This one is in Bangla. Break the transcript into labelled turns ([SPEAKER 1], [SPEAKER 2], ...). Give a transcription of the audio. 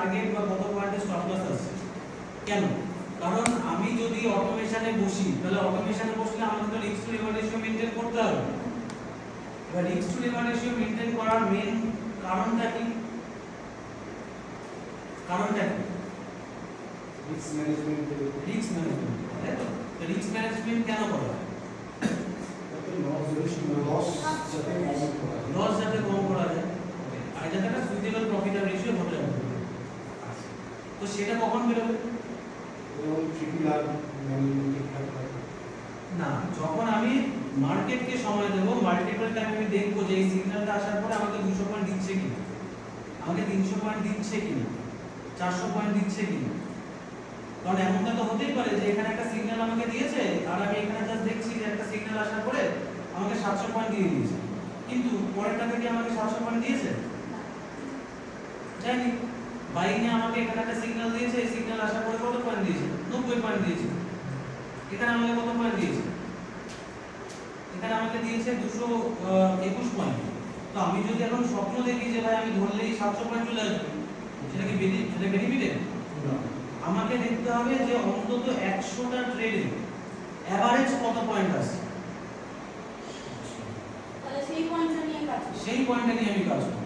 [SPEAKER 1] টার্গেট বা কত পয়েন্টে স্টপ লস আছে। কেন? কারণ আমি যদি অটোমেশনে বসি তাহলে অটোমেশনে বসলে আমাকে তো risk to reward ratio maintain করতে হবে। এবার risk to reward ratio maintain করার মেইন কারণটা কি? Risk management. তাই তো? রিস্ক ম্যানেজমেন্ট কেন করা হয়? লস যাতে কম করা যায় আর যাতে একটা সুইটেবল প্রফিট আর রেশিও ধরে রাখতে হবে। তো সেটা কখন বেরোবে? না, যখন আমি মার্কেটকে সময় দেব, মাল্টিপল টাইম আমি দেখবো যে এই সিগন্যালটা আসার পরে আমাকে 200 পয়েন্ট দিচ্ছে কিনা, আমাকে 300 পয়েন্ট দিচ্ছে কিনা, 400 পয়েন্ট দিচ্ছে কিনা। কারণ এমনটা তো হতেই পারে যে এখানে একটা সিগন্যাল আমাকে দিয়েছে আর আমি এখানে জাস্ট দেখছি যে একটা সিগন্যাল আসার পরে আমাকে 700 পয়েন্ট দিয়ে দিয়েছে, কিন্তু পরেরটা থেকে আমাকে 700 পয়েন্ট দিয়েছে জানি। বাইনে আমাকে এখানে একটা সিগন্যাল দিয়েছে, এই সিগন্যাল আসার পরে কত পয়েন্ট দিয়েছে? 90 পয়েন্ট দিয়েছে। এখানে আমাকে কত পয়েন্ট দিয়েছে? এখানে আমাকে দিয়েছে 221 পয়েন্ট। তো আমি যদি এখন স্বপ্ন দেখি যে ভাই আমি ধরলেই 700 পয়েন্ট চলে আসবে, সেটা কি বেনিফিটেড? আমাকে দেখতে হবে যে অন্তত 100টা ট্রেডে এভারেজ কত পয়েন্ট আছে,
[SPEAKER 2] তাহলে সেই পয়েন্টটা নিয়ে কাজ করব।
[SPEAKER 1] সেই পয়েন্টটা নিয়ে আমি কাজ করব।